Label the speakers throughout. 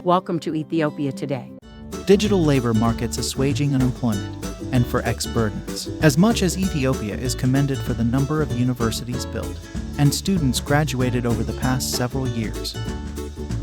Speaker 1: Welcome to Ethiopia Today.
Speaker 2: Digital labor markets assuaging unemployment and forex burdens. As much as Ethiopia is commended for the number of universities built and students graduated over the past several years,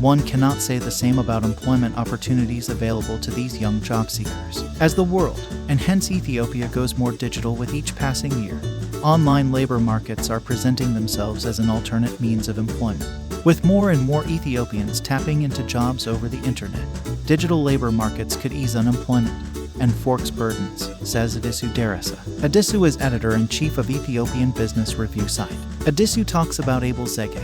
Speaker 2: one cannot say the same about employment opportunities available to these young job seekers. As the world, and hence Ethiopia, goes more digital with each passing year, online labor markets are presenting themselves as an alternate means of employment. With more and more Ethiopians tapping into jobs over the internet, digital labor markets could ease unemployment and forex burdens, says Adisu Deresa. Adisu is editor-in-chief of Ethiopian business review site. Adisu talks about Abel Zege,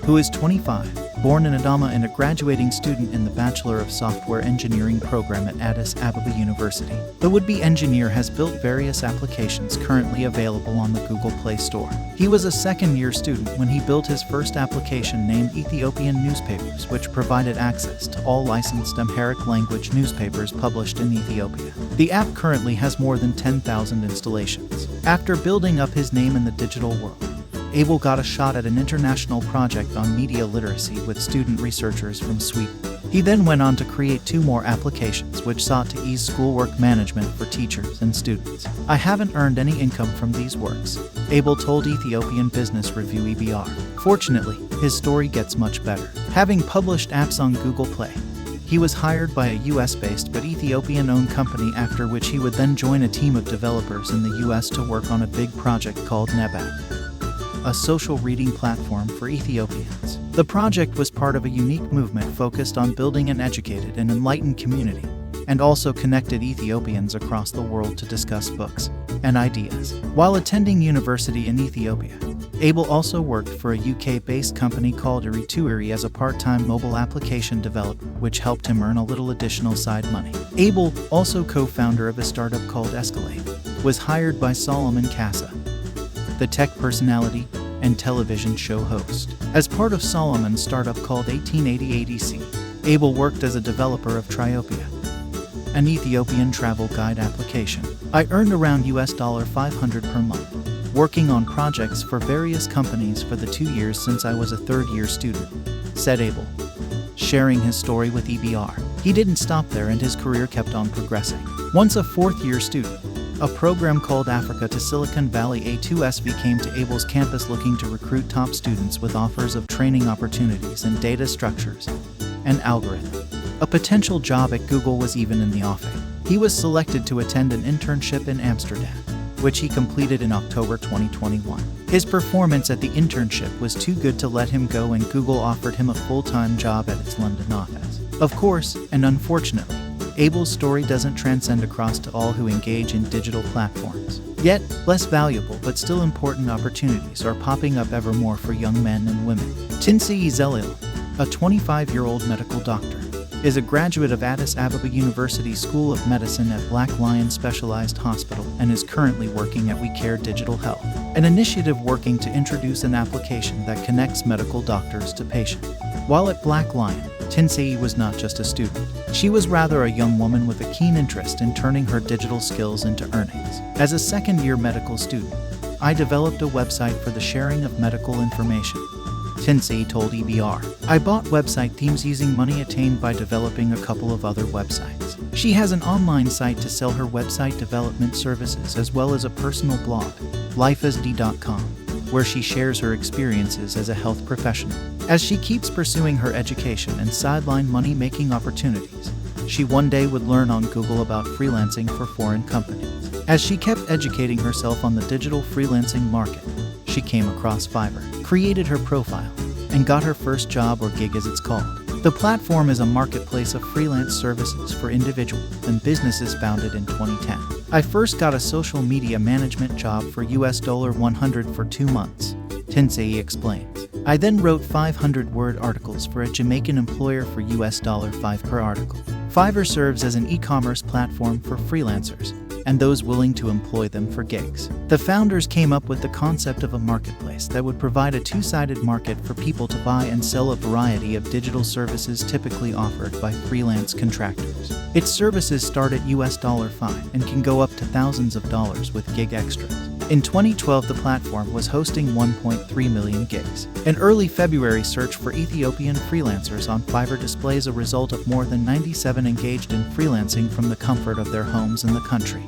Speaker 2: who is 25, born in Adama and a graduating student in the Bachelor of Software Engineering program at Addis Ababa University. The would-be engineer has built various applications currently available on the Google Play Store. He was a second-year student when he built his first application named Ethiopian Newspapers, which provided access to all licensed Amharic language newspapers published in Ethiopia. The app currently has more than 10,000 installations. After building up his name in the digital world, Abel got a shot at an international project on media literacy with student researchers from Sweden. He then went on to create 2 more applications which sought to ease schoolwork management for teachers and students. "I haven't earned any income from these works," Abel told Ethiopian Business Review EBR. Fortunately, his story gets much better. Having published apps on Google Play, he was hired by a US-based but Ethiopian-owned company, after which he would then join a team of developers in the US to work on a big project called Nebat, a social reading platform for Ethiopians. The project was part of a unique movement focused on building an educated and enlightened community, and also connected Ethiopians across the world to discuss books and ideas. While attending university in Ethiopia, Abel also worked for a UK-based company called Irituiri as a part-time mobile application developer, which helped him earn a little additional side money. Abel, also co-founder of a startup called Escalade, was hired by Solomon Kassa, the tech personality and television show host. As part of Solomon's startup called 1880 Abel worked as a developer of Triopia, an Ethiopian travel guide application. "I earned around $500 per month, working on projects for various companies for the 2 years since I was a third-year student," said Abel, sharing his story with EBR. He didn't stop there and his career kept on progressing. Once a fourth-year student, a program called Africa to Silicon Valley A2SV came to Abel's campus looking to recruit top students with offers of training opportunities in data structures and algorithms. A potential job at Google was even in the offing. He was selected to attend an internship in Amsterdam, which he completed in October 2021. His performance at the internship was too good to let him go, and Google offered him a full-time job at its London office. Of course, and unfortunately, Abel's story doesn't transcend across to all who engage in digital platforms. Yet, less valuable but still important opportunities are popping up ever more for young men and women. Tinsii Zelil, a 25-year-old medical doctor, is a graduate of Addis Ababa University School of Medicine at Black Lion Specialized Hospital and is currently working at We Care Digital Health, an initiative working to introduce an application that connects medical doctors to patients. While at Black Lion, Tinsei was not just a student. She was rather a young woman with a keen interest in turning her digital skills into earnings. "As a second-year medical student, I developed a website for the sharing of medical information," Tinsei told EBR. "I bought website themes using money attained by developing a couple of other websites." She has an online site to sell her website development services, as well as a personal blog, lifeasd.com, where she shares her experiences as a health professional. As she keeps pursuing her education and sideline money-making opportunities, she one day would learn on Google about freelancing for foreign companies. As she kept educating herself on the digital freelancing market, she came across Fiverr, created her profile, and got her first job, or gig as it's called. The platform is a marketplace of freelance services for individuals and businesses, founded in 2010. "I first got a social media management job for $100 for 2 months, Tinsei explains. "I then wrote 500-word articles for a Jamaican employer for $5 per article." Fiverr serves as an e-commerce platform for freelancers and those willing to employ them for gigs. The founders came up with the concept of a marketplace that would provide a two-sided market for people to buy and sell a variety of digital services typically offered by freelance contractors. Its services start at $5 and can go up to thousands of dollars with gig extras. In 2012, the platform was hosting 1.3 million gigs. An early February search for Ethiopian freelancers on Fiverr displays a result of more than 97 engaged in freelancing from the comfort of their homes in the country,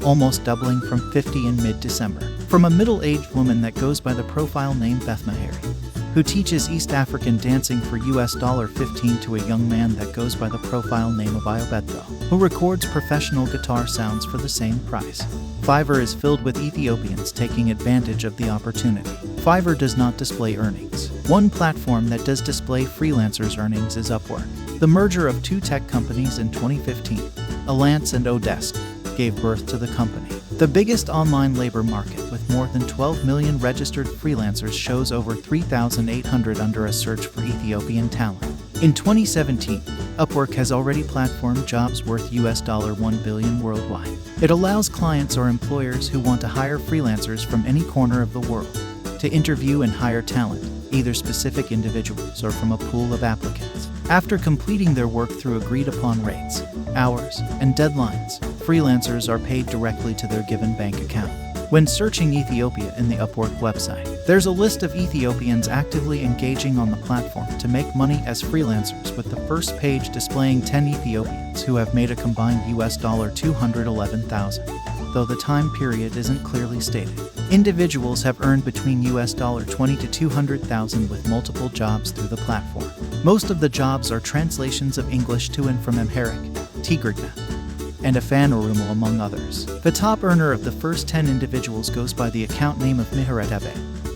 Speaker 2: almost doubling from 50 in mid-December. From a middle-aged woman that goes by the profile name Beth Mahari, who teaches East African dancing for $15 to a young man that goes by the profile name of Iobeto, who records professional guitar sounds for the same price. Fiverr is filled with Ethiopians taking advantage of the opportunity. Fiverr does not display earnings. One platform that does display freelancers' earnings is Upwork. The merger of two tech companies in 2015, Alliance and Odesk, gave birth to the company. The biggest online labor market with more than 12 million registered freelancers shows over 3,800 under a search for Ethiopian talent. In 2017, Upwork has already platformed jobs worth $1 billion worldwide. It allows clients or employers who want to hire freelancers from any corner of the world to interview and hire talent, either specific individuals or from a pool of applicants. After completing their work through agreed-upon rates, hours, and deadlines, freelancers are paid directly to their given bank account. When searching Ethiopia in the Upwork website, there's a list of Ethiopians actively engaging on the platform to make money as freelancers, with the first page displaying 10 Ethiopians who have made a combined $211,000, though the time period isn't clearly stated. Individuals have earned between $20,000 to $200,000 with multiple jobs through the platform. Most of the jobs are translations of English to and from Amharic, Tigrinya, and Afan Oromo, among others. The top earner of the first 10 individuals goes by the account name of Miharet Abe,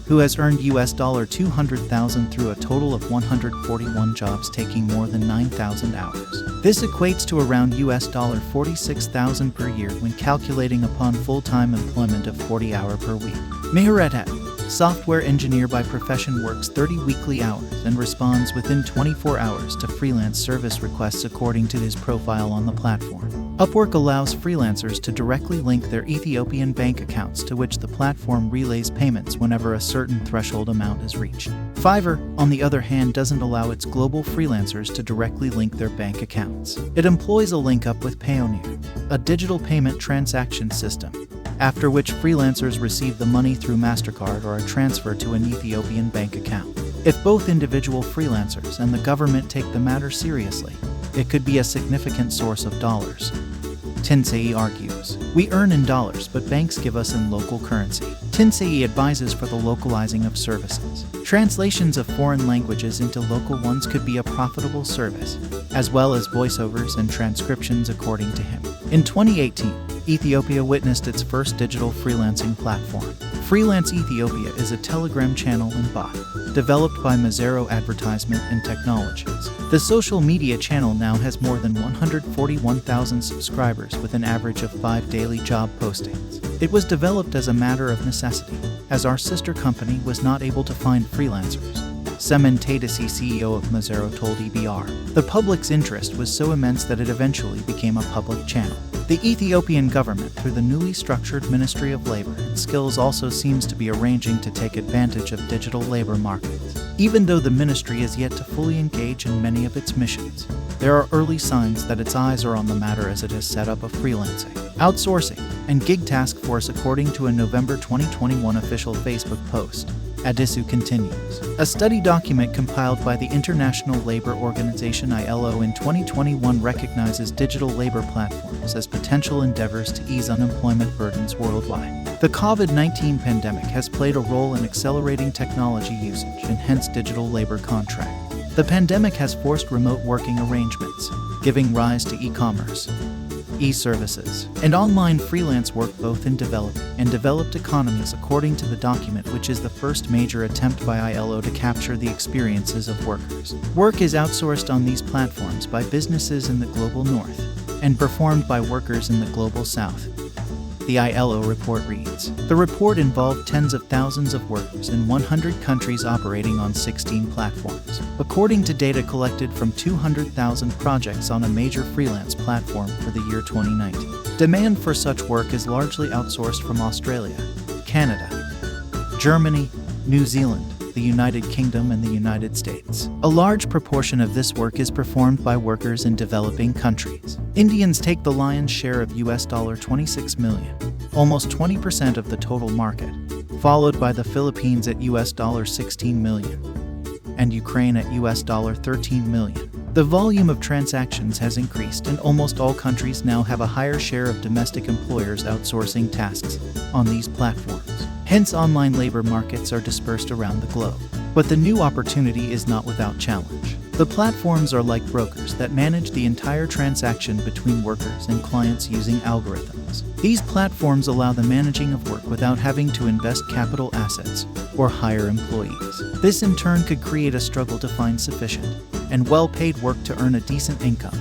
Speaker 2: who has earned $200,000 through a total of 141 jobs taking more than 9,000 hours. This equates to around $46,000 per year when calculating upon full-time employment of 40 hours per week. Miharet Abe, software engineer by profession, works 30 weekly hours and responds within 24 hours to freelance service requests according to his profile on the platform. Upwork allows freelancers to directly link their Ethiopian bank accounts, to which the platform relays payments whenever a certain threshold amount is reached. Fiverr, on the other hand, doesn't allow its global freelancers to directly link their bank accounts. It employs a link-up with Payoneer, a digital payment transaction system, after which freelancers receive the money through MasterCard or a transfer to an Ethiopian bank account. If both individual freelancers and the government take the matter seriously, it could be a significant source of dollars. Tinsei argues, "We earn in dollars, but banks give us in local currency." Tinsei advises for the localizing of services. Translations of foreign languages into local ones could be a profitable service, as well as voiceovers and transcriptions, according to him. In 2018, Ethiopia witnessed its first digital freelancing platform. Freelance Ethiopia is a Telegram channel and bot, developed by Mazero Advertisement and Technologies. The social media channel now has more than 141,000 subscribers with an average of 5 daily job postings. It was developed as a matter of necessity, as our sister company was not able to find freelancers. Semen Tadasi, CEO of Mazero, told EBR. The public's interest was so immense that it eventually became a public channel. The Ethiopian government, through the newly structured Ministry of Labor and Skills, also seems to be arranging to take advantage of digital labor markets. Even though the ministry is yet to fully engage in many of its missions, there are early signs that its eyes are on the matter, as it has set up a freelancing, outsourcing, and gig task force, according to a November 2021 official Facebook post. Adisu continues. A study document compiled by the International Labor Organization ILO in 2021 recognizes digital labor platforms as potential endeavors to ease unemployment burdens worldwide. The COVID-19 pandemic has played a role in accelerating technology usage and hence digital labor contracts. The pandemic has forced remote working arrangements, giving rise to e-commerce, e-services, and online freelance work both in developing and developed economies, according to the document, which is the first major attempt by ILO to capture the experiences of workers. Work is outsourced on these platforms by businesses in the global north and performed by workers in the global south. The ILO report reads, the report involved tens of thousands of workers in 100 countries operating on 16 platforms, according to data collected from 200,000 projects on a major freelance platform for the year 2019. Demand for such work is largely outsourced from Australia, Canada, Germany, New Zealand, the United Kingdom, and the United States. A large proportion of this work is performed by workers in developing countries. Indians take the lion's share of $26 million, almost 20% of the total market, followed by the Philippines at $16 million, and Ukraine at $13 million. The volume of transactions has increased, and almost all countries now have a higher share of domestic employers outsourcing tasks on these platforms. Hence, online labor markets are dispersed around the globe. But the new opportunity is not without challenge. The platforms are like brokers that manage the entire transaction between workers and clients using algorithms. These platforms allow the managing of work without having to invest capital assets or hire employees. This in turn could create a struggle to find sufficient and well-paid work to earn a decent income,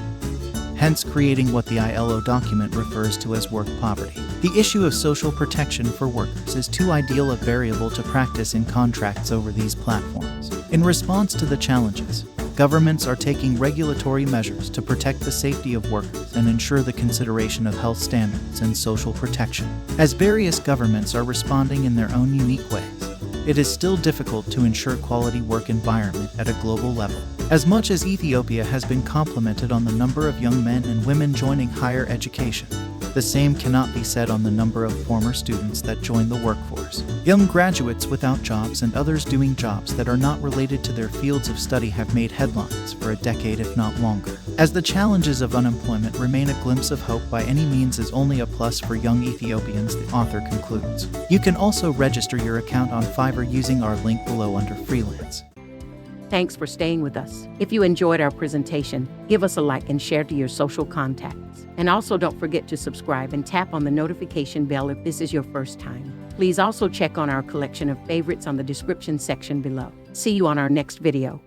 Speaker 2: hence creating what the ILO document refers to as work poverty. The issue of social protection for workers is too ideal a variable to practice in contracts over these platforms. In response to the challenges, governments are taking regulatory measures to protect the safety of workers and ensure the consideration of health standards and social protection. As various governments are responding in their own unique ways, it is still difficult to ensure quality work environment at a global level. As much as Ethiopia has been complimented on the number of young men and women joining higher education, the same cannot be said on the number of former students that join the workforce. Young graduates without jobs and others doing jobs that are not related to their fields of study have made headlines for a decade if not longer. As the challenges of unemployment remain, a glimpse of hope by any means is only a plus for young Ethiopians, the author concludes. You can also register your account on Fiverr using our link below under Freelance.
Speaker 1: Thanks for staying with us. If you enjoyed our presentation, give us a like and share to your social contacts. And also don't forget to subscribe and tap on the notification bell if this is your first time. Please also check on our collection of favorites on the description section below. See you on our next video.